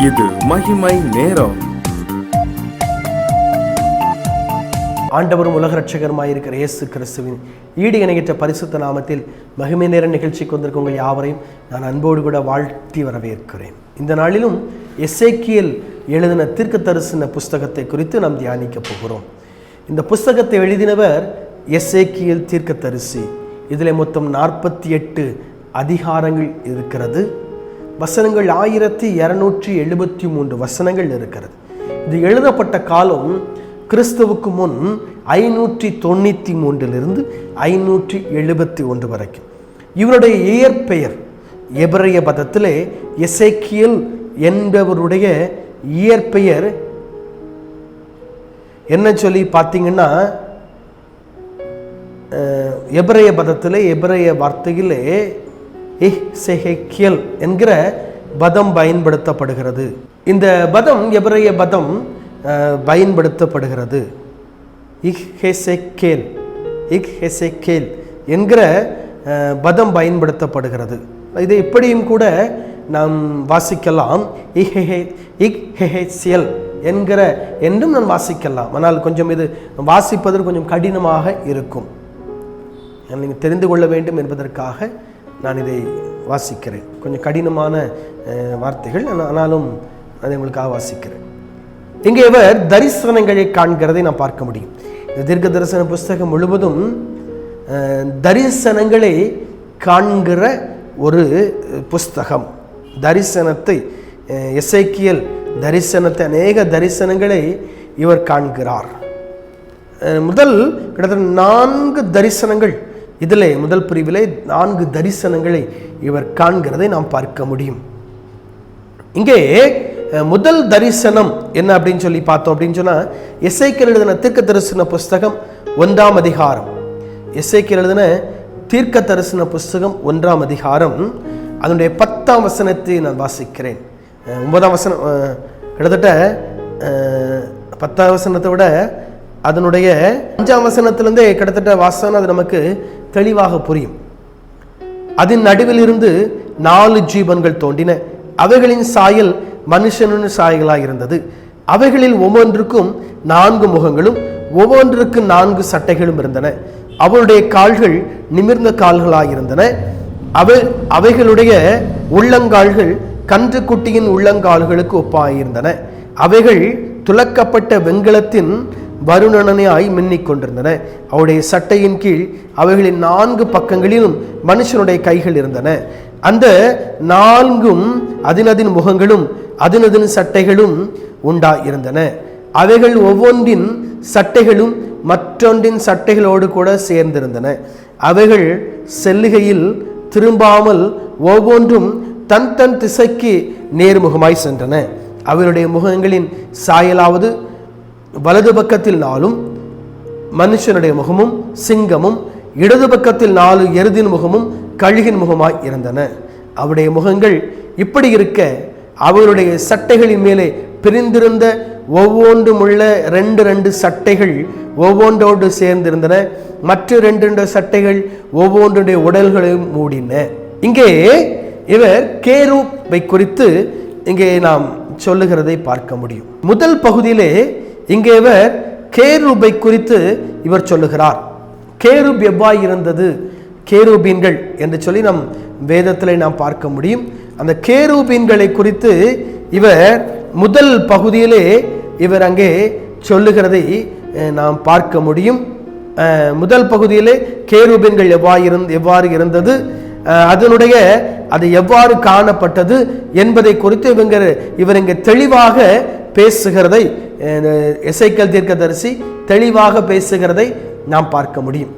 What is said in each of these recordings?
இது மகிமை நேரம். ஆண்டவரும் உலக ரட்சகருமாயிருக்கிற இயேசு கிறிஸ்துவின் ஈடு இணையற்ற பரிசுத்த நாமத்தில் மகிமை நேர நிகழ்ச்சிக்கு வந்திருக்க உங்கள் யாவரையும் நான் அன்போடு கூட வாழ்த்தி வரவேற்கிறேன். இந்த நாளிலும் எசேக்கியேல் எழுதின தீர்க்கதரிசன புஸ்தகத்தை குறித்து நாம் தியானிக்க போகிறோம். இந்த புஸ்தகத்தை எழுதினவர் எசேக்கியேல் தீர்க்கதரிசி. இதில் மொத்தம் 48 அதிகாரங்கள் இருக்கிறது. வசனங்கள் 1273 வசனங்கள் இருக்கிறது. இது எழுதப்பட்ட காலம் கிறிஸ்துவுக்கு முன் 593 571 வரைக்கும். இவருடைய இயற்பெயர் எபிரேய பதத்திலே எசேக்கியேல் என்பவருடைய இயற்பெயர் என்ன சொல்லி பார்த்தீங்கன்னா, எபிரேய பதத்திலே எபிரேய வார்த்தையிலே எசேக்கியேல் என்கிற பதம் பயன்படுத்தப்படுகிறது. இந்த பதம் எபிரேய பதம் பயன்படுத்தப்படுகிறது. இஹெசேக்கேல் என்கிற பதம் பயன்படுத்தப்படுகிறது. இதை எப்படியும் கூட நாம் வாசிக்கலாம், இஹெசியல் என்கிற என்றும் நான் வாசிக்கலாம். ஆனால் கொஞ்சம் இது வாசிப்பதற்கு கொஞ்சம் கடினமாக இருக்கும். நீங்கள் தெரிந்து கொள்ள வேண்டும் என்பதற்காக நான் இதை வாசிக்கிறேன். கொஞ்சம் கடினமான வார்த்தைகள், ஆனாலும் அதை உங்களுக்காக வாசிக்கிறேன். இங்கே இவர் தரிசனங்களை காண்கிறதை நாம் பார்க்க முடியும். இந்த தீர்க்க தரிசன புஸ்தகம் முழுவதும் தரிசனங்களை காண்கிற ஒரு புஸ்தகம். தரிசனத்தை எசேக்கியேல் தரிசனத்தை அநேக தரிசனங்களை இவர் காண்கிறார். முதல் கிட்டத்தட்ட 4 தரிசனங்கள், இதில் முதல் பிரிவிலே 4 தரிசனங்களை இவர் காண்கிறதை நாம் பார்க்க முடியும். இங்கே முதல் தரிசனம் என்ன அப்படின்னு சொல்லி பார்த்தோம் அப்படின்னு சொன்னால், எசேக்கியேல் எழுதின தீர்க்க தரிசன புஸ்தகம் 1ஆம் அதிகாரம். எசேக்கியேல் எழுதின தீர்க்க தரிசன புஸ்தகம் 1ஆம் அதிகாரம், அதனுடைய 10ஆம் வசனத்தை நான் வாசிக்கிறேன். 9ஆம் வசனம் கிட்டத்தட்ட 10ஆம் வசனத்தை விட அதனுடைய 5ஆம் வசனத்திலிருந்தே கிட்டத்தட்ட வாசனம் அது நமக்கு தெளிவாக புரியும். அதன் நடுவில் இருந்து 4 ஜீவன்கள் தோன்றின. அவைகளின் சாயல் மனுஷனின் சாயலாக இருந்தது. அவைகளில் ஒவ்வொன்றுக்கும் 4 முகங்களும் ஒவ்வொன்றுக்கு 4 சட்டைகளும் இருந்தன. அவருடைய கால்கள் நிமிர்ந்த கால்களாயிருந்தன. அவைகளுடைய உள்ளங்கால்கள் கன்றுக்குட்டியின் உள்ளங்கால்களுக்கு ஒப்பாயிருந்தன. அவைகள் துலக்கப்பட்ட வெண்கலத்தின் வருணனையாய் மின்னிக் கொண்டிருந்தன. அவருடைய சட்டையின் கீழ் அவைகளின் 4 பக்கங்களிலும் மனுஷனுடைய கைகள் இருந்தன. அந்த 4ம் அதினதின் முகங்களும் அதினதின் சட்டைகளும் உண்டாயிருந்தன. அவைகள் ஒவ்வொன்றின் சட்டைகளும் மற்றொன்றின் சட்டைகளோடு கூட சேர்ந்திருந்தன. அவைகள் செல்லுகையில் திரும்பாமல் ஒவ்வொன்றும் தன் தன் திசைக்கு நேர்முகமாய் சென்றன. அவருடைய முகங்களின் சாயலாவது வலது பக்கத்தில் 4 மனுஷனுடைய முகமும் சிங்கமும், இடது பக்கத்தில் 4 எருதின் முகமும் கழுகின் முகமாய் இருந்தன. அவருடைய முகங்கள் இப்படி இருக்க, அவருடைய சட்டைகளின் மேலே பிரிந்திருந்த ஒவ்வொன்றும் உள்ள 2 சட்டைகள் ஒவ்வொன்றோடு சேர்ந்திருந்தன. மற்ற 2 சட்டைகள் ஒவ்வொன்றுடைய உடல்களையும் மூடின. இங்கே இவர் கேரூபை குறித்து இங்கே நாம் சொல்லுகிறதை பார்க்க முடியும். முதல் பகுதியிலே இங்கே இவர் கேரூபை குறித்து இவர் சொல்லுகிறார். கேரூப் எவ்வாறு இருந்தது, கேரூபீன்கள் என்று சொல்லி நம் வேதத்திலே நாம் பார்க்க முடியும். அந்த கேரூபீன்களை குறித்து இவர் முதல் பகுதியிலே இவர் அங்கே சொல்லுகிறதை நாம் பார்க்க முடியும். முதல் பகுதியிலே கேரூபீன்கள் எவ்வாறு இருந்தது, அதனுடைய அது எவ்வாறு காணப்பட்டது என்பதை குறித்து இவர் இங்கே தெளிவாக பேசுகிறதை, எசேக்கியேல் தீர்க்கதரிசி தெளிவாக பேசுகிறதை நாம் பார்க்க முடியும்.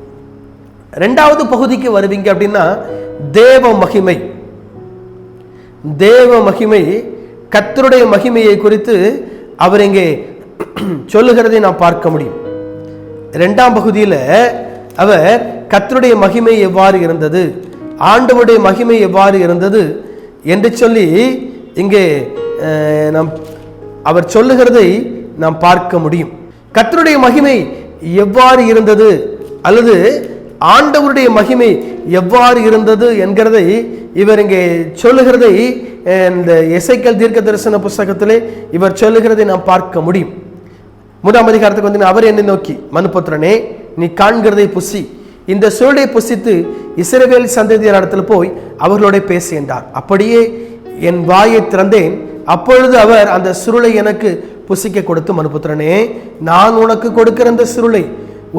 2வது பகுதிக்கு வருவீங்க அப்படின்னா, தேவ மகிமை, கர்த்தருடைய மகிமையை குறித்து அவர் இங்கே சொல்லுகிறதை நாம் பார்க்க முடியும். 2ஆம் பகுதியில் அவர் கர்த்தருடைய மகிமை எவ்வாறு இருந்தது, ஆண்டவருடைய மகிமை எவ்வாறு இருந்தது என்று சொல்லி இங்கே அவர் சொல்லுகிறதை நாம் பார்க்க முடியும். கர்த்தருடைய மகிமை எவ்வாறு இருந்தது அல்லது ஆண்டவருடைய மகிமை எவ்வாறு இருந்தது என்கிறதை இவர் இங்கே சொல்லுகிறதை இந்த எசேக்கியேல் தீர்க்க தரிசன புஸ்தகத்திலே இவர் சொல்லுகிறதை நாம் பார்க்க முடியும். 3ஆம் அதிகாரத்துக்கு வந்து அவர் என்னை நோக்கி, மனுபுத்திரனே, நீ காண்கிறதை புசி, இந்த சுருளை புசித்து இஸ்ரவேல் சந்ததியார் இடத்துல போய் அவர்களோட பேசு என்றார். அப்படியே என் வாயை திறந்தேன். அப்பொழுது அவர் அந்த சுருளை எனக்கு புசிக்க கொடுத்து, மனுபுத்திரனே, நான் உனக்கு கொடுக்கிற அந்த சுருளை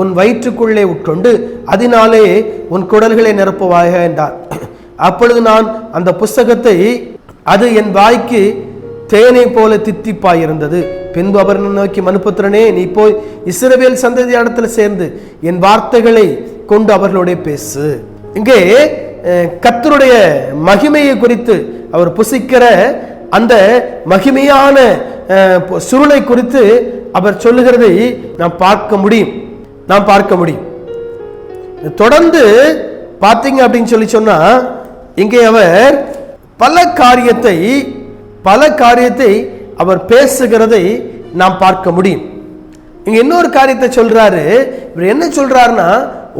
உன் வயிற்றுக்குள்ளே உட்கொண்டு அதனாலே உன் குடல்களை நிரப்புவாயாக என்றார். அப்பொழுது நான் அந்த புஸ்தகத்தை, அது என் வாய்க்கு தேனை போல தித்திப்பாயிருந்தது. பின்பு அவர் நோக்கி, மனுபுத்திரனே, நீ போய் இஸ்ரவேல் சந்ததி இடத்துல சேர்ந்து என் வார்த்தைகளை கொண்டு அவர்களோட பேசு. இங்கே கர்த்தருடைய மகிமையை குறித்து அவர் புசிக்கிற அந்த மகிமையான சுருளை குறித்து அவர் சொல்லுகிறதை நாம் பார்க்க முடியும். தொடர்ந்து பார்த்தீங்க அப்படின்னு சொன்னா, இங்கே அவர் பல காரியத்தை அவர் பேசுகிறதை நாம் பார்க்க முடியும். இங்க இன்னொரு காரியத்தை சொல்றாரு. இவர் என்ன சொல்றாருன்னா,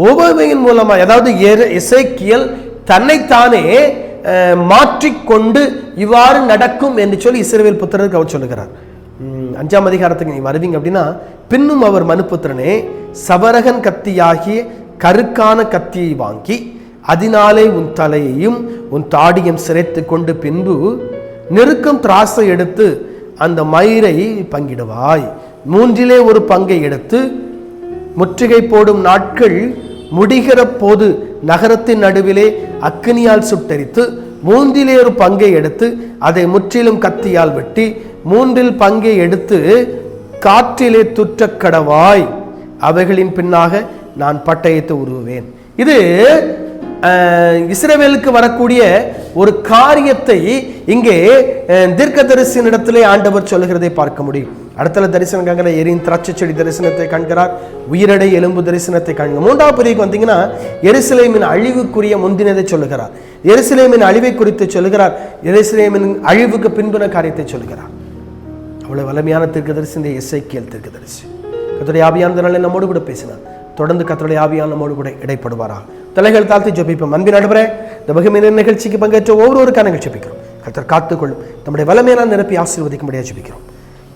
உவமையின் மூலமா, அதாவது எசேக்கியேல் தன்னைத்தானே மாற்றிக்கொண்டு இவ்வாறு நடக்கும் என்று சொல்லி இஸ்ரவேல் புத்திரருக்கு அவர் சொல்லுகிறார். 5ஆம் அதிகாரத்துக்கு நீ வருவீங்க அப்படின்னா, பின்னும் அவர், மனுபுத்திரனே, சவரகன் கத்தியாகிய கருக்கான கத்தியை வாங்கி அதனாலே உன் தலையையும் உன் தாடியும் சிரைத்து கொண்டு பின்பு நெருக்கம் திராசை எடுத்து அந்த மயிரை பங்கிடுவாய். 3 ஒரு பங்கை எடுத்து முற்றுகை போடும் நாட்கள் முடிகிற போது நகரத்தின் நடுவிலே அக்கினியால் சுட்டரித்து 3 ஒரு பங்கை எடுத்து அதை முற்றிலும் கத்தியால் வெட்டி 3 பங்கை எடுத்து காற்றிலே துற்ற கடவாய். அவைகளின் பின்னாக நான் பட்டயத்தை உருவுவேன். இது இஸ்ரவேலுக்கு வரக்கூடிய ஒரு காரியத்தை இங்கே தீர்க்கதரிசனிடத்திலே ஆண்டவர் சொல்லுகிறதை பார்க்க முடியும். அடுத்த தரிசனம் காண்கிற எரியின் திராட்சை செடி தரிசனத்தை காண்கிறார். உயிரடை எலும்பு தரிசனத்தை காண்கிறார். 3ஆம் பிரிவுக்கு வந்தீங்கன்னா எருசலேமின் அழிவுக்குரிய முந்தினதை சொல்லுகிறார். எருசலேமின் அழிவை குறித்து சொல்லுகிறார். எருசலேமின் அழிவுக்கு பின்புன காரியத்தை சொல்லுகிறார். அவ்வளவு வலிமையான தீர்க்கதரிசி இந்த எசேக்கியேல் தீர்க்கதரிசி. கர்த்தருடைய ஆவியானவராலே நம்மோடு கூட பேசினார். தொடர்ந்து கர்த்தருடைய ஆவியான நம்மோடு கூட இடைப்படுவாராக. தலைகள் தாழ்த்தி ஜெபிப்போம். அன்பின் ஆண்டவரே, இந்த மகிமையான நிகழ்ச்சிக்கு பங்கேற்ற ஒவ்வொருவருக்கான நிகழ்ச்சி ஜெபிக்கிறோம். கர்த்தர் காத்துக்கொள்ளும். நம்முடைய வலிமையான நிரப்பி ஆசீர்வதிக்கும்படியாக ஜெபிக்கிறோம்.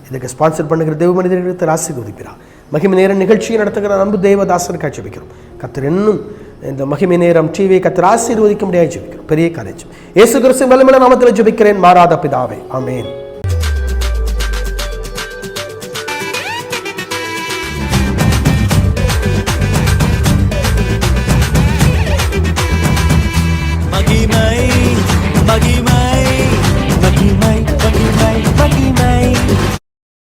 இதுக்கு ஸ்பான்சர் பண்ணுகிற தேவ மனிதர்களுக்கு ஆசீர்வதிக்கிறார். மகிமை நேரம் நிகழ்ச்சியை நடத்துகிற அன்பு தேவதாசனுக்காக ஜெபிக்கிறோம். கர்த்தர் இன்னும் இந்த மகிமை நேரம் டிவியை கர்த்தர் ஆசீர்வதிக்கும்படியாக ஜெபிக்கிறோம். பெரிய காரியம் இயேசு கிறிஸ்துவின் வல்லமையான நாமத்தில் ஜெபிக்கிறேன், மாறாத பிதாவே, ஆமென். மகிமை